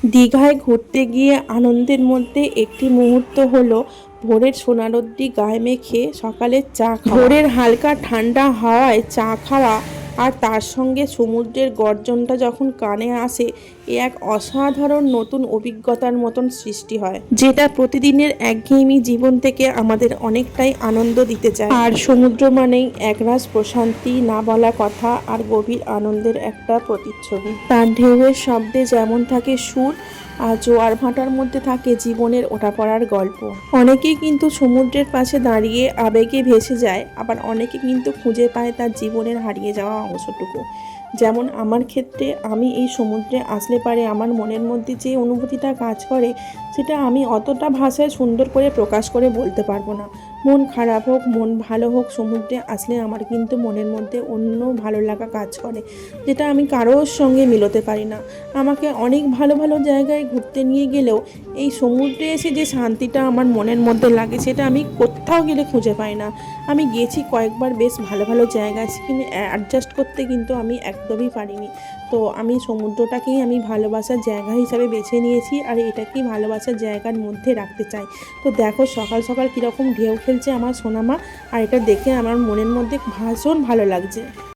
দীঘায় ঘুরতে গিয়ে আনন্দের মধ্যে একটি মুহূর্ত হলো ভোরের সোনারোদ্রি গায়ে মেখে সকালের চা খাওয়া। ভোরের হালকা ঠান্ডা হাওয়ায় চা খাওয়া আর তার সঙ্গে সমুদ্রের গর্জনটা যখন কানে আসে, এ এক অসাধারণ নতুন অভিজ্ঞতার মতন সৃষ্টি হয়, যেটা প্রতিদিনের একঘেয়েমি জীবন থেকে আমাদের অনেকটাই আনন্দ দিতে চায়। আর সমুদ্র মানেই একরাশ প্রশান্তি, না বলা কথা আর গভীর আনন্দের একটা প্রতিচ্ছবি। তার ঢেউয়ের শব্দে যেমন থাকে সুর, আর জোয়ার ভাটার মধ্যে থাকে জীবনের ওঠাপড়ার গল্প। অনেকেই কিন্তু সমুদ্রের পাশে দাঁড়িয়ে আবেগে ভেসে যায়, আবার অনেকে কিন্তু খুঁজে পায় তার জীবনের হারিয়ে যাওয়া অংশটুকু। যেমন আমার ক্ষেত্রে, আমি এই সমুদ্রে আসলে পারে আমার মনের মধ্যে যে অনুভূতিটা কাজ করে, সেটা আমি অতটা ভাষায় সুন্দর করে প্রকাশ করে বলতে পারবো না। মন খারাপ হোক, মন ভালো হোক, সমুদ্রে আসলে আমার কিন্তু মনের মধ্যে অন্য ভালো লাগা কাজ করে, যেটা আমি কারোর সঙ্গে মিলোতে পারি না। আমাকে অনেক ভালো ভালো জায়গায় ঘুরতে নিয়ে গেলেও এই সমুদ্রে এসে যে শান্তিটা আমার মনের মধ্যে লাগে, সেটা আমি কোথাও গেলে খুঁজে পাই না। আমি গেছি কয়েকবার বেশ ভালো ভালো জায়গায়, সেখানে অ্যাডজাস্ট করতে কিন্তু আমি একদমই পারিনি। তো আমি সমুদ্রটাকেই আমি ভালোবাসার জায়গা হিসাবে বেছে নিয়েছি, আর এটাকেই ভালোবাসার জায়গার মধ্যে রাখতে চাই। তো দেখো সকাল সকাল কীরকম ঢেউ খেলছে আমার সোনামা, আর এটা দেখে আমার মনের মধ্যে ভীষণ ভালো লাগছে।